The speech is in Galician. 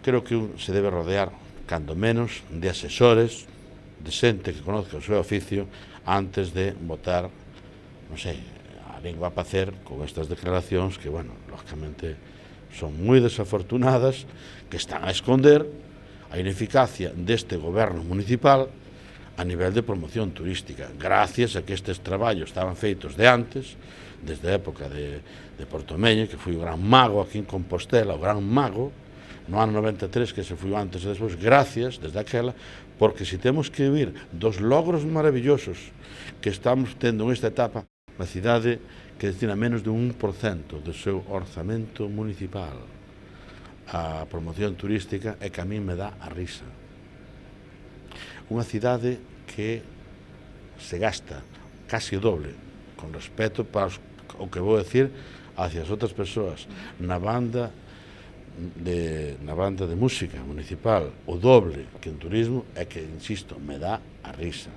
creo que se debe rodear, cando menos, de asesores, de xente que conozca o seu oficio, antes de botar, non sei, a lingua a pacer con estas declaracións que, bueno, lógicamente son moi desafortunadas, que están a esconder a ineficacia deste goberno municipal a nivel de promoción turística, gracias a que estes traballos estaban feitos de antes, desde a época de Portomeño, que foi o gran mago aquí en Compostela, o gran mago, no ano 93, que se foi antes e despois, gracias, desde aquela, porque se temos que vir dos logros maravillosos que estamos tendo nesta etapa, a cidade que destina menos de 1% do seu orzamento municipal a promoción turística, é que a mí me dá a risa. Unha cidade que se gasta casi o doble, con respeto para o que vou decir hacia as outras persoas, na banda de música municipal, o doble que en turismo, é que, insisto, me dá a risa.